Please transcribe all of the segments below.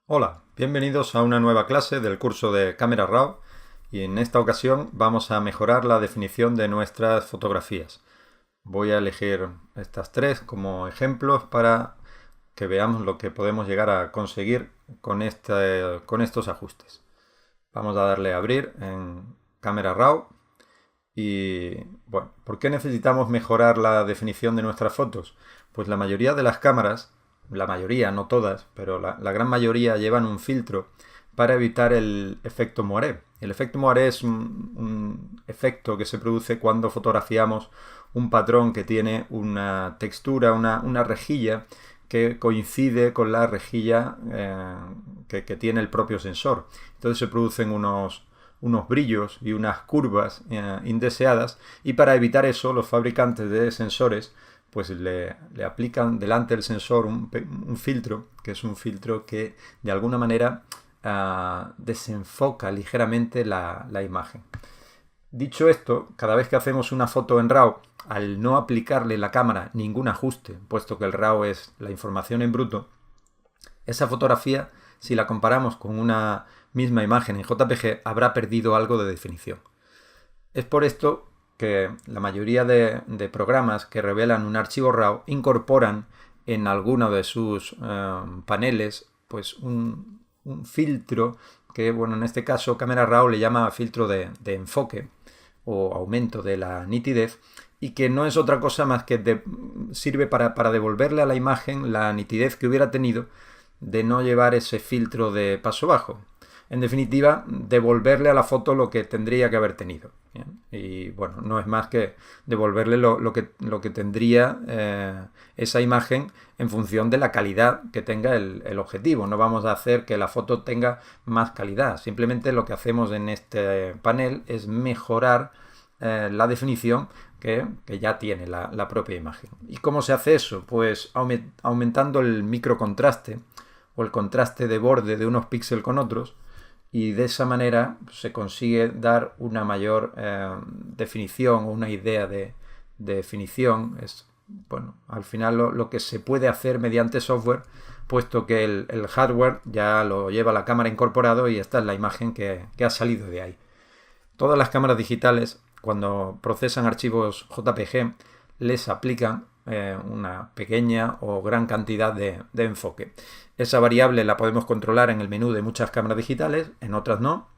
Hola, bienvenidos a una nueva clase del curso de Camera Raw y en esta ocasión vamos a mejorar la definición de nuestras fotografías. Voy a elegir estas tres como ejemplos para que veamos lo que podemos llegar a conseguir con estos ajustes. Vamos a darle a abrir en Camera Raw y bueno, ¿por qué necesitamos mejorar la definición de nuestras fotos? Pues la mayoría de las cámaras, la mayoría, no todas, pero la gran mayoría llevan un filtro para evitar el efecto moiré. El efecto moiré es un efecto que se produce cuando fotografiamos un patrón que tiene una textura, una rejilla que coincide con la rejilla que tiene el propio sensor. Entonces se producen unos brillos y unas curvas indeseadas, y para evitar eso los fabricantes de sensores pues le aplican delante del sensor un filtro, que es un filtro que de alguna manera desenfoca ligeramente la imagen. Dicho esto, cada vez que hacemos una foto en RAW, al no aplicarle la cámara ningún ajuste, puesto que el RAW es la información en bruto, esa fotografía, si la comparamos con una misma imagen en JPG, habrá perdido algo de definición. Es por esto que la mayoría de programas que revelan un archivo RAW incorporan en alguno de sus paneles pues un filtro que, bueno, en este caso Camera Raw le llama filtro de enfoque o aumento de la nitidez, y que no es otra cosa más que sirve para devolverle a la imagen la nitidez que hubiera tenido de no llevar ese filtro de paso bajo. En definitiva, devolverle a la foto lo que tendría que haber tenido. ¿Bien? Y bueno, no es más que devolverle lo que tendría esa imagen en función de la calidad que tenga el objetivo. No vamos a hacer que la foto tenga más calidad. Simplemente lo que hacemos en este panel es mejorar la definición que ya tiene la propia imagen. ¿Y cómo se hace eso? Pues aumentando el microcontraste o el contraste de borde de unos píxeles con otros, y de esa manera se consigue dar una mayor definición o una idea de definición. Es, bueno, al final lo que se puede hacer mediante software, puesto que el hardware ya lo lleva la cámara incorporado y esta es la imagen que ha salido de ahí. Todas las cámaras digitales, cuando procesan archivos JPG, les aplican una pequeña o gran cantidad de enfoque. Esa variable la podemos controlar en el menú de muchas cámaras digitales, en otras no.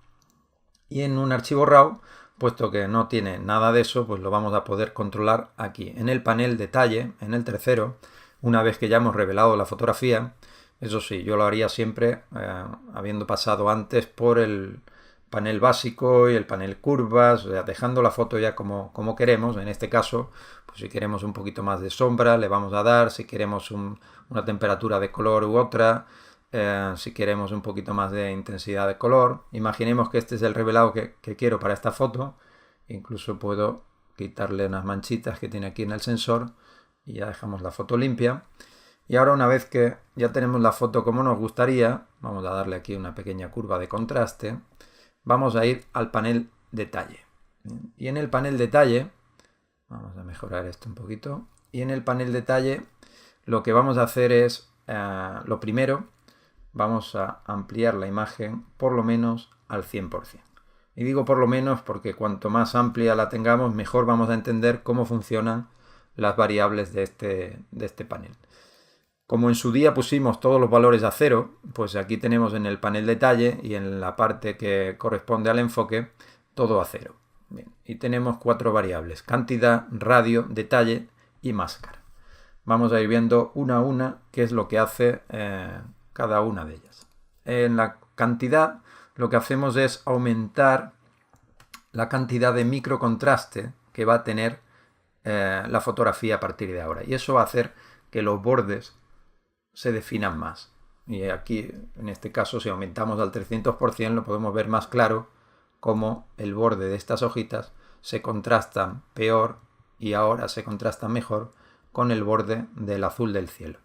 Y en un archivo RAW, puesto que no tiene nada de eso, pues lo vamos a poder controlar aquí, en el panel detalle, en el tercero, una vez que ya hemos revelado la fotografía. Eso sí, yo lo haría siempre habiendo pasado antes por el panel básico y el panel curvas, o sea, dejando la foto ya como queremos. En este caso, pues si queremos un poquito más de sombra, le vamos a dar. Si queremos una temperatura de color u otra, si queremos un poquito más de intensidad de color. Imaginemos que este es el revelado que quiero para esta foto. Incluso puedo quitarle unas manchitas que tiene aquí en el sensor y ya dejamos la foto limpia. Y ahora, una vez que ya tenemos la foto como nos gustaría, vamos a darle aquí una pequeña curva de contraste. Vamos a ir al panel detalle. Y en el panel detalle, vamos a mejorar esto un poquito, y en el panel detalle lo que vamos a hacer es, lo primero, vamos a ampliar la imagen por lo menos al 100%. Y digo por lo menos porque cuanto más amplia la tengamos, mejor vamos a entender cómo funcionan las variables de este panel. Como en su día pusimos todos los valores a 0, pues aquí tenemos en el panel detalle y en la parte que corresponde al enfoque todo a 0. Bien, y tenemos 4 variables: cantidad, radio, detalle y máscara. Vamos a ir viendo una a una qué es lo que hace cada una de ellas. En la cantidad lo que hacemos es aumentar la cantidad de microcontraste que va a tener la fotografía a partir de ahora, y eso va a hacer que los bordes se definan más. Y aquí, en este caso, si aumentamos al 300%, lo podemos ver más claro cómo el borde de estas hojitas se contrastan peor y ahora se contrastan mejor con el borde del azul del cielo.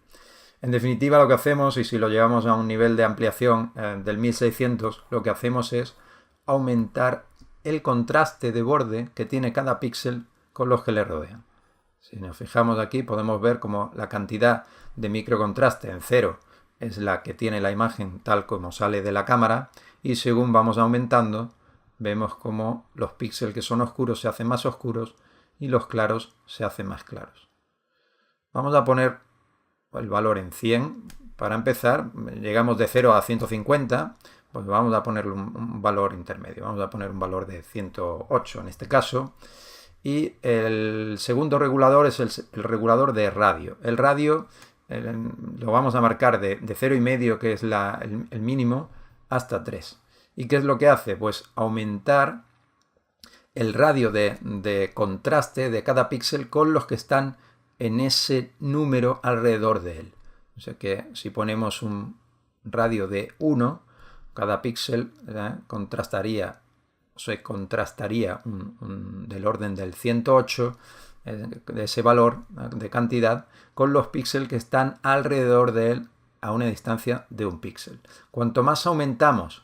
En definitiva, lo que hacemos, y si lo llevamos a un nivel de ampliación del 1600, lo que hacemos es aumentar el contraste de borde que tiene cada píxel con los que le rodean. Si nos fijamos aquí, podemos ver como la cantidad de microcontraste en 0 es la que tiene la imagen tal como sale de la cámara, y según vamos aumentando vemos como los píxeles que son oscuros se hacen más oscuros y los claros se hacen más claros. Vamos a poner el valor en 100 para empezar. Llegamos de 0 a 150, pues vamos a ponerle un valor intermedio, vamos a poner un valor de 108 en este caso. Y el segundo regulador es el regulador de radio. El radio lo vamos a marcar de 0,5, que es el mínimo, hasta 3. ¿Y qué es lo que hace? Pues aumentar el radio de contraste de cada píxel con los que están en ese número alrededor de él. O sea que si ponemos un radio de 1, cada píxel se contrastaría del orden del 108, de ese valor de cantidad, con los píxeles que están alrededor de él a una distancia de un píxel. Cuanto más aumentamos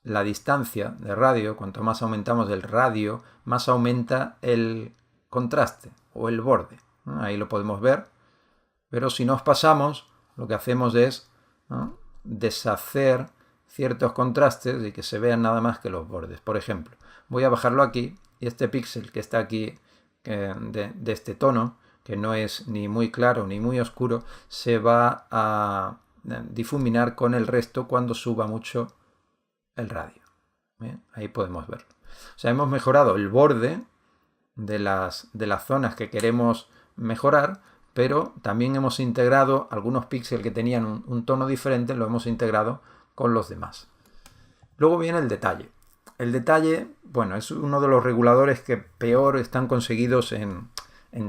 la distancia de radio, cuanto más aumentamos el radio, más aumenta el contraste o el borde. Ahí lo podemos ver, pero si nos pasamos, lo que hacemos es deshacer ciertos contrastes y que se vean nada más que los bordes. Por ejemplo, voy a bajarlo aquí y este píxel que está aquí de este tono, que no es ni muy claro ni muy oscuro, se va a difuminar con el resto cuando suba mucho el radio. ¿Bien? Ahí podemos verlo. O sea, hemos mejorado el borde de las zonas que queremos mejorar, pero también hemos integrado algunos píxeles que tenían un tono diferente, lo hemos integrado con los demás. Luego viene el detalle. El detalle, bueno, es uno de los reguladores que peor están conseguidos en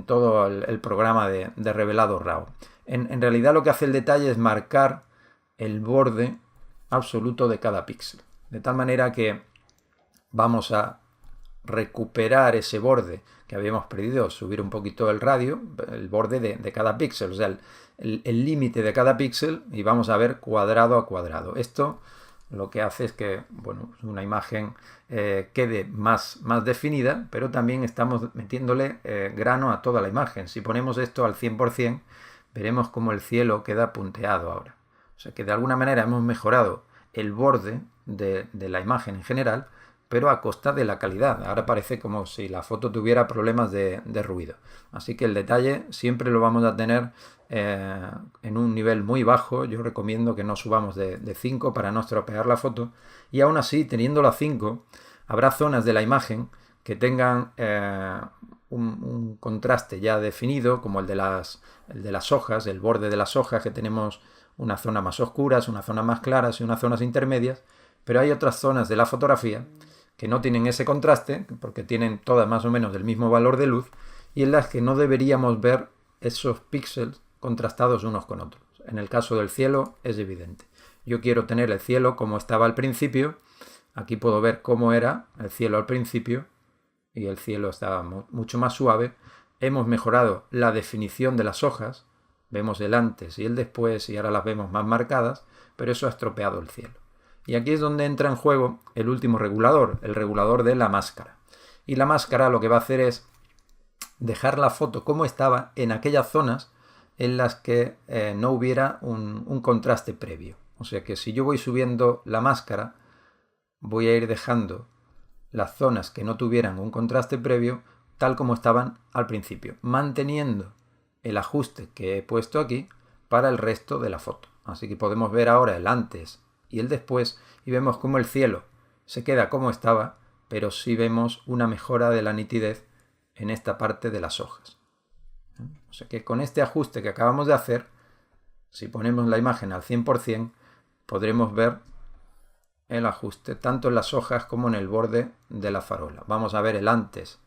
todo el programa de revelado RAW. En realidad lo que hace el detalle es marcar el borde absoluto de cada píxel. De tal manera que vamos a recuperar ese borde que habíamos perdido, subir un poquito el radio, el borde de cada píxel, o sea, el límite de cada píxel, y vamos a ver cuadrado a cuadrado. Esto lo que hace es que, bueno, una imagen quede más definida, pero también estamos metiéndole grano a toda la imagen. Si ponemos esto al 100%, veremos cómo el cielo queda punteado ahora. O sea que de alguna manera hemos mejorado el borde de la imagen en general, pero a costa de la calidad. Ahora parece como si la foto tuviera problemas de ruido. Así que el detalle siempre lo vamos a tener en un nivel muy bajo. Yo recomiendo que no subamos de 5 para no estropear la foto. Y aún así, teniéndolo a 5, habrá zonas de la imagen que tengan un contraste ya definido, como el de las hojas, el borde de las hojas, que tenemos una zona más oscuras, una zona más claras y unas zonas intermedias. Pero hay otras zonas de la fotografía que no tienen ese contraste, porque tienen todas más o menos el mismo valor de luz, y en las que no deberíamos ver esos píxeles contrastados unos con otros. En el caso del cielo es evidente. Yo quiero tener el cielo como estaba al principio. Aquí puedo ver cómo era el cielo al principio, y el cielo estaba mucho más suave. Hemos mejorado la definición de las hojas. Vemos el antes y el después, y ahora las vemos más marcadas, pero eso ha estropeado el cielo. Y aquí es donde entra en juego el último regulador, el regulador de la máscara. Y la máscara lo que va a hacer es dejar la foto como estaba en aquellas zonas en las que no hubiera un contraste previo. O sea que si yo voy subiendo la máscara, voy a ir dejando las zonas que no tuvieran un contraste previo tal como estaban al principio, manteniendo el ajuste que he puesto aquí para el resto de la foto. Así que podemos ver ahora el antes y el después, y vemos cómo el cielo se queda como estaba, pero sí vemos una mejora de la nitidez en esta parte de las hojas. O sea que con este ajuste que acabamos de hacer, si ponemos la imagen al 100%, podremos ver el ajuste tanto en las hojas como en el borde de la farola. Vamos a ver el antes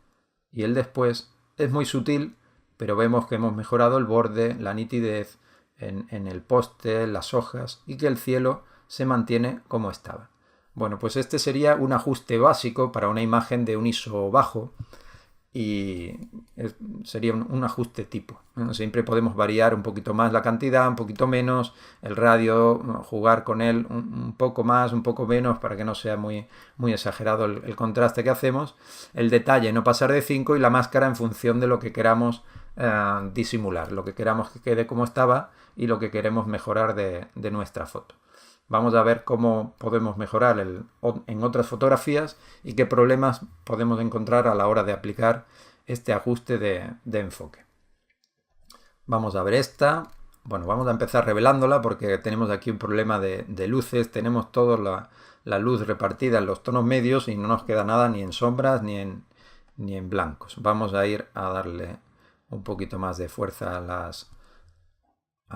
y el después. Es muy sutil, pero vemos que hemos mejorado el borde, la nitidez en el poste, en las hojas, y que el cielo se mantiene como estaba. Bueno, pues este sería un ajuste básico para una imagen de un ISO bajo, y sería un ajuste tipo. Siempre podemos variar un poquito más la cantidad, un poquito menos, el radio, jugar con él un poco más, un poco menos, para que no sea muy exagerado el contraste que hacemos. El detalle no pasar de 5, y la máscara en función de lo que queramos disimular, lo que queramos que quede como estaba y lo que queremos mejorar de nuestra foto. Vamos a ver cómo podemos mejorar en otras fotografías y qué problemas podemos encontrar a la hora de aplicar este ajuste de enfoque. Vamos a ver esta. Bueno, vamos a empezar revelándola porque tenemos aquí un problema de luces. Tenemos toda la luz repartida en los tonos medios y no nos queda nada ni en sombras ni en blancos. Vamos a ir a darle un poquito más de fuerza a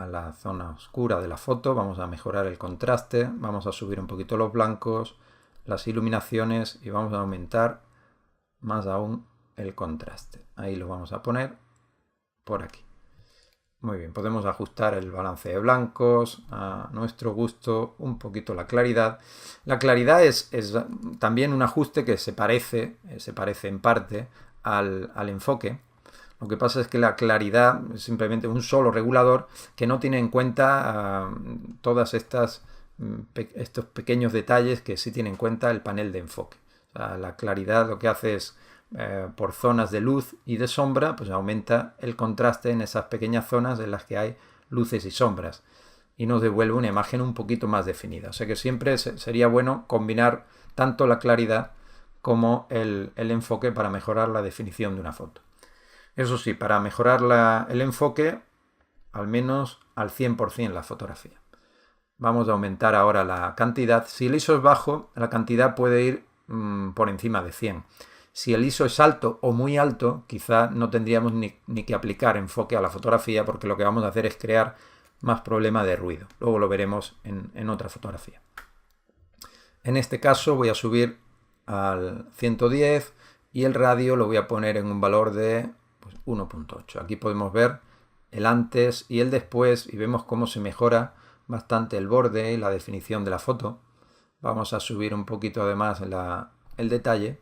la zona oscura de la foto. Vamos a mejorar el contraste. Vamos a subir un poquito los blancos, las iluminaciones y vamos a aumentar más aún el contraste. Ahí lo vamos a poner por aquí. Muy bien, podemos ajustar el balance de blancos a nuestro gusto, un poquito la claridad. La claridad es también un ajuste que se parece en parte al enfoque. Lo que pasa es que la claridad es simplemente un solo regulador que no tiene en cuenta todas estos pequeños detalles que sí tiene en cuenta el panel de enfoque. O sea, la claridad lo que hace es por zonas de luz y de sombra, pues aumenta el contraste en esas pequeñas zonas en las que hay luces y sombras y nos devuelve una imagen un poquito más definida. O sea que siempre sería bueno combinar tanto la claridad como el enfoque para mejorar la definición de una foto. Eso sí, para mejorar el enfoque, al menos al 100% la fotografía. Vamos a aumentar ahora la cantidad. Si el ISO es bajo, la cantidad puede ir por encima de 100. Si el ISO es alto o muy alto, quizá no tendríamos ni que aplicar enfoque a la fotografía porque lo que vamos a hacer es crear más problema de ruido. Luego lo veremos en otra fotografía. En este caso voy a subir al 110 y el radio lo voy a poner en un valor de 1.8. Aquí podemos ver el antes y el después y vemos cómo se mejora bastante el borde y la definición de la foto. Vamos a subir un poquito además el detalle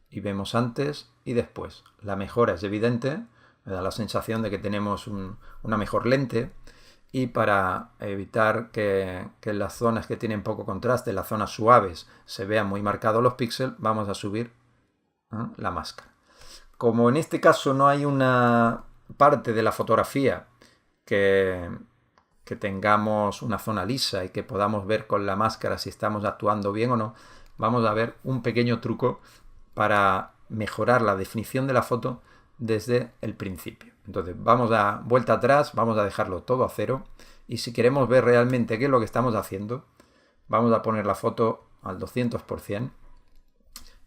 y vemos antes y después. La mejora es evidente, me da la sensación de que tenemos una mejor lente y para evitar que en las zonas que tienen poco contraste, las zonas suaves, se vean muy marcados los píxeles, vamos a subir la máscara. Como en este caso no hay una parte de la fotografía que tengamos una zona lisa y que podamos ver con la máscara si estamos actuando bien o no, vamos a ver un pequeño truco para mejorar la definición de la foto desde el principio. Entonces vamos a vuelta atrás, vamos a dejarlo todo a cero y si queremos ver realmente qué es lo que estamos haciendo, vamos a poner la foto al 200%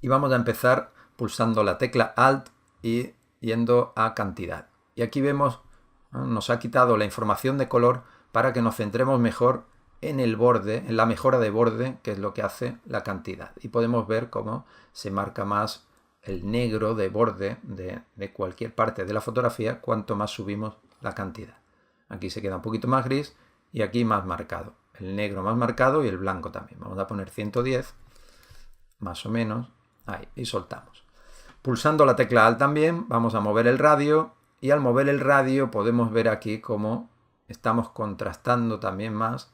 y vamos a empezar pulsando la tecla Alt y yendo a cantidad. Y aquí vemos, nos ha quitado la información de color para que nos centremos mejor en el borde, en la mejora de borde, que es lo que hace la cantidad. Y podemos ver cómo se marca más el negro de borde de cualquier parte de la fotografía cuanto más subimos la cantidad. Aquí se queda un poquito más gris y aquí más marcado. El negro más marcado y el blanco también. Vamos a poner 110, más o menos, ahí, y soltamos. Pulsando la tecla Alt también vamos a mover el radio y al mover el radio podemos ver aquí cómo estamos contrastando también más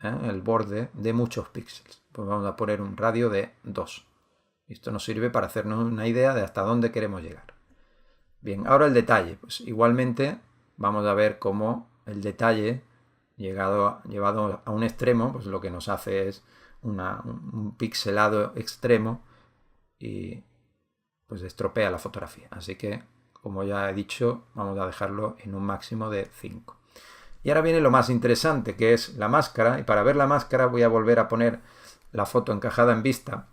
el borde de muchos píxeles. Pues vamos a poner un radio de 2. Esto nos sirve para hacernos una idea de hasta dónde queremos llegar. Bien, ahora el detalle. Pues igualmente vamos a ver cómo el detalle llevado a un extremo, pues lo que nos hace es un pixelado extremo y pues estropea la fotografía. Así que, como ya he dicho, vamos a dejarlo en un máximo de 5. Y ahora viene lo más interesante, que es la máscara. Y para ver la máscara voy a volver a poner la foto encajada en vista.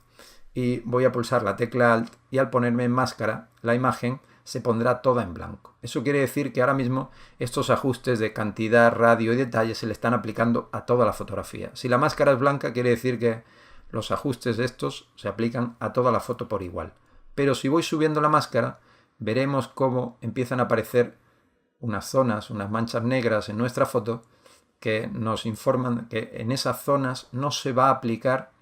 Y voy a pulsar la tecla Alt y al ponerme en máscara, la imagen se pondrá toda en blanco. Eso quiere decir que ahora mismo estos ajustes de cantidad, radio y detalle se le están aplicando a toda la fotografía. Si la máscara es blanca, quiere decir que los ajustes de estos se aplican a toda la foto por igual. Pero si voy subiendo la máscara, veremos cómo empiezan a aparecer unas zonas, unas manchas negras en nuestra foto que nos informan que en esas zonas no se va a aplicar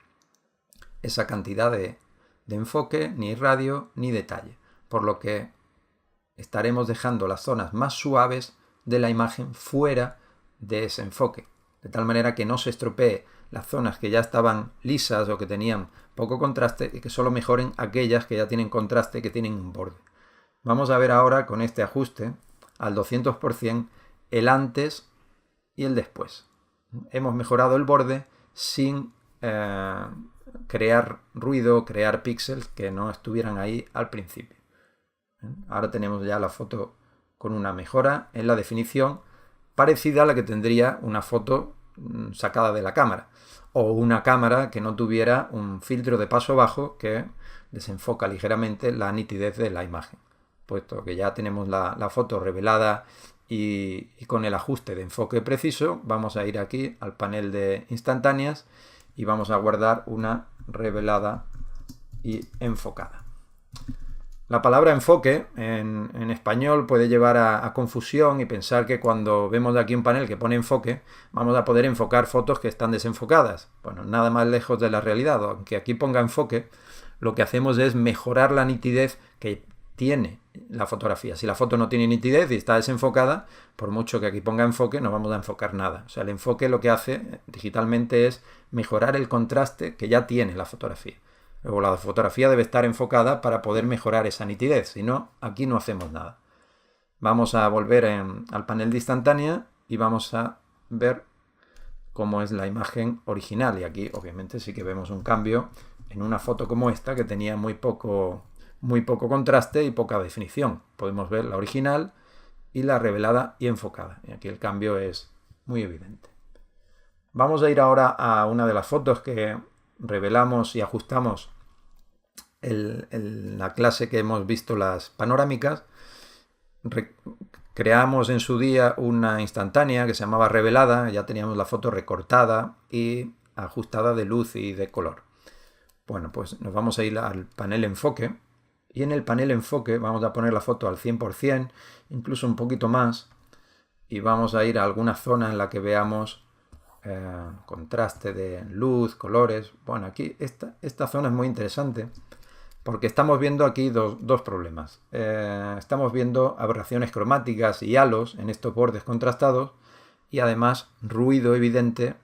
esa cantidad de enfoque, ni radio, ni detalle. Por lo que estaremos dejando las zonas más suaves de la imagen fuera de ese enfoque. De tal manera que no se estropee las zonas que ya estaban lisas o que tenían poco contraste y que solo mejoren aquellas que ya tienen contraste, que tienen un borde. Vamos a ver ahora con este ajuste al 200% el antes y el después. Hemos mejorado el borde sin crear ruido, crear píxeles que no estuvieran ahí al principio. Ahora tenemos ya la foto con una mejora en la definición parecida a la que tendría una foto sacada de la cámara, o una cámara que no tuviera un filtro de paso bajo que desenfoca ligeramente la nitidez de la imagen. Puesto que ya tenemos la foto revelada y con el ajuste de enfoque preciso, vamos a ir aquí al panel de instantáneas y vamos a guardar una revelada y enfocada. La palabra enfoque en español puede llevar a confusión y pensar que cuando vemos aquí un panel que pone enfoque, vamos a poder enfocar fotos que están desenfocadas. Bueno, nada más lejos de la realidad. Aunque aquí ponga enfoque, lo que hacemos es mejorar la nitidez que tiene la fotografía. Si la foto no tiene nitidez y está desenfocada, por mucho que aquí ponga enfoque, no vamos a enfocar nada. O sea, el enfoque lo que hace digitalmente es mejorar el contraste que ya tiene la fotografía. Luego la fotografía debe estar enfocada para poder mejorar esa nitidez, si no, aquí no hacemos nada. Vamos a volver al panel de instantánea y vamos a ver cómo es la imagen original. Y aquí obviamente sí que vemos un cambio en una foto como esta que tenía muy poco contraste y poca definición. Podemos ver la original y la revelada y enfocada. Y aquí el cambio es muy evidente. Vamos a ir ahora a una de las fotos que revelamos y ajustamos en la clase que hemos visto, las panorámicas. Creamos en su día una instantánea que se llamaba revelada, ya teníamos la foto recortada y ajustada de luz y de color. Bueno, pues nos vamos a ir al panel enfoque y en el panel enfoque vamos a poner la foto al 100%, incluso un poquito más, y vamos a ir a alguna zona en la que veamos contraste de luz, colores. Bueno, aquí esta zona es muy interesante porque estamos viendo aquí dos problemas. Estamos viendo aberraciones cromáticas y halos en estos bordes contrastados y además ruido evidente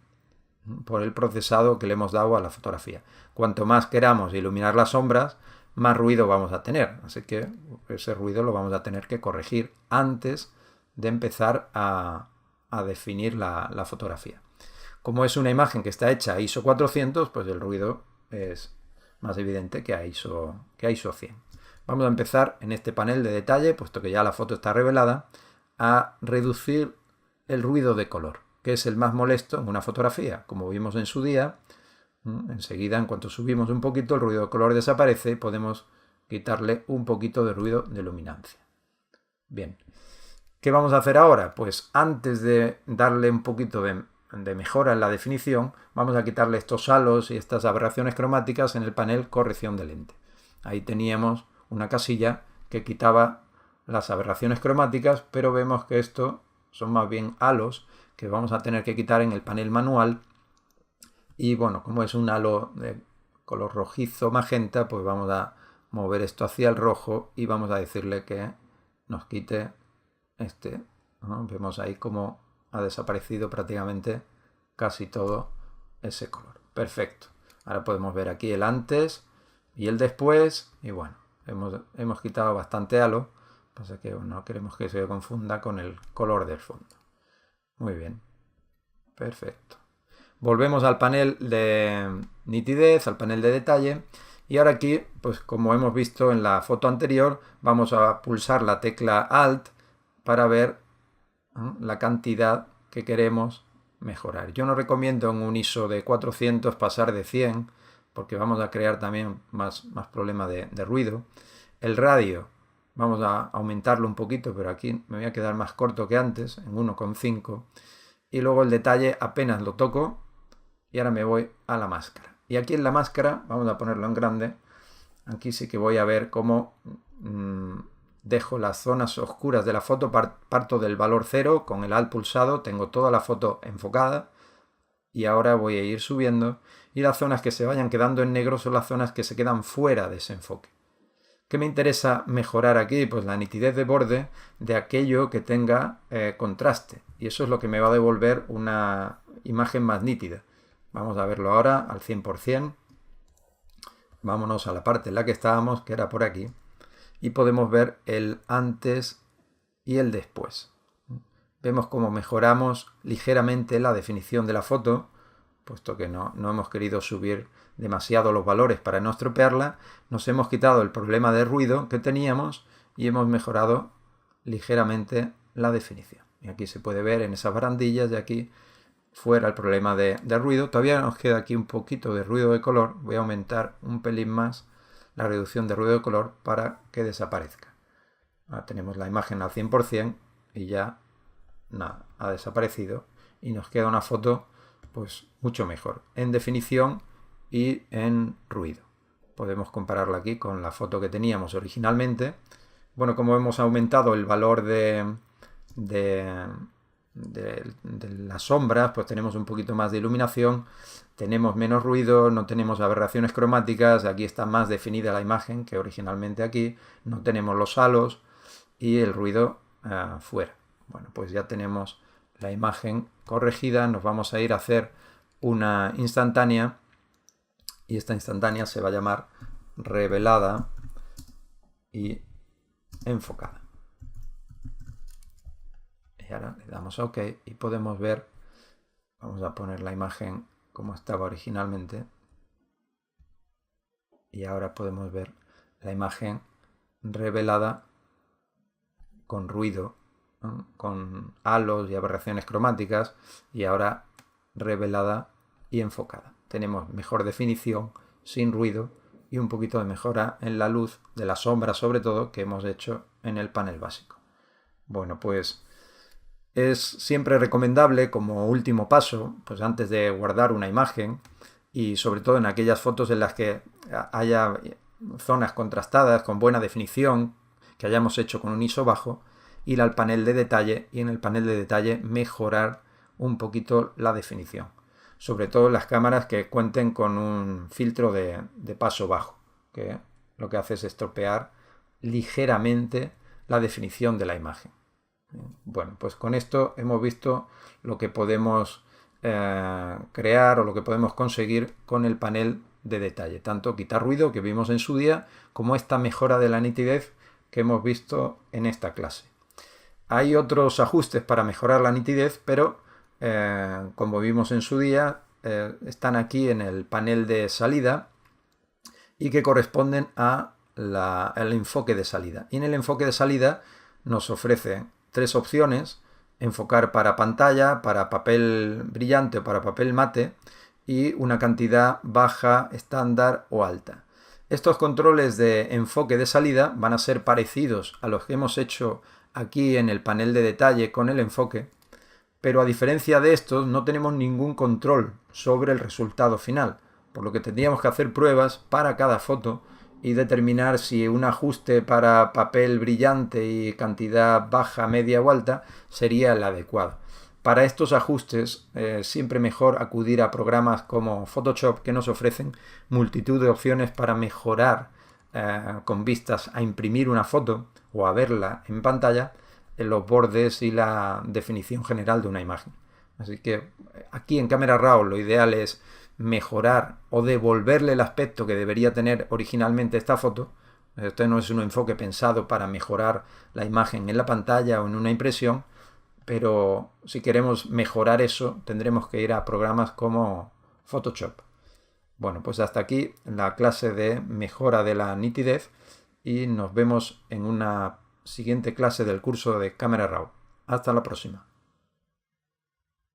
por el procesado que le hemos dado a la fotografía. Cuanto más queramos iluminar las sombras, más ruido vamos a tener. Así que ese ruido lo vamos a tener que corregir antes de empezar a definir la fotografía. Como es una imagen que está hecha a ISO 400, pues el ruido es más evidente que a ISO 100. Vamos a empezar en este panel de detalle, puesto que ya la foto está revelada, a reducir el ruido de color, que es el más molesto en una fotografía. Como vimos en su día, enseguida, en cuanto subimos un poquito, el ruido de color desaparece y podemos quitarle un poquito de ruido de luminancia. Bien, ¿qué vamos a hacer ahora? Pues antes de darle un poquito de mejora en la definición, vamos a quitarle estos halos y estas aberraciones cromáticas en el panel corrección de lente. Ahí teníamos una casilla que quitaba las aberraciones cromáticas, pero vemos que esto son más bien halos que vamos a tener que quitar en el panel manual. Y bueno, como es un halo de color rojizo magenta, pues vamos a mover esto hacia el rojo y vamos a decirle que nos quite este, ¿no? Vemos ahí como ha desaparecido prácticamente casi todo ese color. Perfecto. Ahora podemos ver aquí el antes y el después. Y bueno, hemos quitado bastante halo. Pasa que no queremos que se confunda con el color del fondo. Muy bien. Perfecto. Volvemos al panel de nitidez, al panel de detalle. Y ahora aquí, pues como hemos visto en la foto anterior, vamos a pulsar la tecla Alt para ver la cantidad que queremos mejorar. Yo no recomiendo en un ISO de 400 pasar de 100 porque vamos a crear también más problemas de ruido. El radio vamos a aumentarlo un poquito, pero aquí me voy a quedar más corto que antes, en 1,5. Y luego el detalle apenas lo toco y ahora me voy a la máscara. Y aquí en la máscara, vamos a ponerlo en grande, aquí sí que voy a ver cómo dejo las zonas oscuras de la foto, parto del valor 0 con el Alt pulsado, tengo toda la foto enfocada y ahora voy a ir subiendo y las zonas que se vayan quedando en negro son las zonas que se quedan fuera de ese enfoque. ¿Qué me interesa mejorar aquí? Pues la nitidez de borde de aquello que tenga contraste y eso es lo que me va a devolver una imagen más nítida. Vamos a verlo ahora al 100%. Vámonos a la parte en la que estábamos, que era por aquí. Y podemos ver el antes y el después. vemos cómo mejoramos ligeramente la definición de la foto, puesto que no hemos querido subir demasiado los valores para no estropearla. Nos hemos quitado el problema de ruido que teníamos y hemos mejorado ligeramente la definición. Y aquí se puede ver en esas barandillas, y aquí fuera el problema de ruido. Todavía nos queda aquí un poquito de ruido de color. Voy a aumentar un pelín más la reducción de ruido de color para que desaparezca. Ahora tenemos la imagen al 100% y ya nada, ha desaparecido y nos queda una foto pues mucho mejor en definición y en ruido. Podemos compararla aquí con la foto que teníamos originalmente. Bueno, como hemos aumentado el valor de las sombras, pues tenemos un poquito más de iluminación, tenemos menos ruido, no tenemos aberraciones cromáticas, aquí está más definida la imagen que originalmente aquí, no tenemos los halos y el ruido fuera. Bueno, pues ya tenemos la imagen corregida. Nos vamos a ir a hacer una instantánea y esta instantánea se va a llamar revelada y enfocada. Y ahora le damos a OK y podemos ver, vamos a poner la imagen como estaba originalmente y ahora podemos ver la imagen revelada con ruido, ¿no?, con halos y aberraciones cromáticas, y ahora revelada y enfocada. Tenemos mejor definición, sin ruido y un poquito de mejora en la luz de la sombra, sobre todo, que hemos hecho en el panel básico. Bueno, pues es siempre recomendable, como último paso, pues antes de guardar una imagen, y sobre todo en aquellas fotos en las que haya zonas contrastadas con buena definición, que hayamos hecho con un ISO bajo, ir al panel de detalle y en el panel de detalle mejorar un poquito la definición. Sobre todo en las cámaras que cuenten con un filtro de paso bajo, que lo que hace es estropear ligeramente la definición de la imagen. Bueno, pues con esto hemos visto lo que podemos crear o lo que podemos conseguir con el panel de detalle. Tanto quitar ruido, que vimos en su día, como esta mejora de la nitidez que hemos visto en esta clase. Hay otros ajustes para mejorar la nitidez, pero como vimos en su día, están aquí en el panel de salida y que corresponden al enfoque de salida. Y en el enfoque de salida nos ofrece tres opciones: enfocar para pantalla, para papel brillante o para papel mate, y una cantidad baja, estándar o alta. Estos controles de enfoque de salida van a ser parecidos a los que hemos hecho aquí en el panel de detalle con el enfoque, pero a diferencia de estos no tenemos ningún control sobre el resultado final, por lo que tendríamos que hacer pruebas para cada foto y determinar si un ajuste para papel brillante y cantidad baja, media o alta sería el adecuado. Para estos ajustes siempre mejor acudir a programas como Photoshop, que nos ofrecen multitud de opciones para mejorar con vistas a imprimir una foto o a verla en pantalla en los bordes y la definición general de una imagen. Así que aquí en Camera Raw lo ideal es mejorar o devolverle el aspecto que debería tener originalmente esta foto. Este no es un enfoque pensado para mejorar la imagen en la pantalla o en una impresión, pero si queremos mejorar eso tendremos que ir a programas como Photoshop. Bueno, pues hasta aquí la clase de mejora de la nitidez y nos vemos en una siguiente clase del curso de Camera Raw. Hasta la próxima.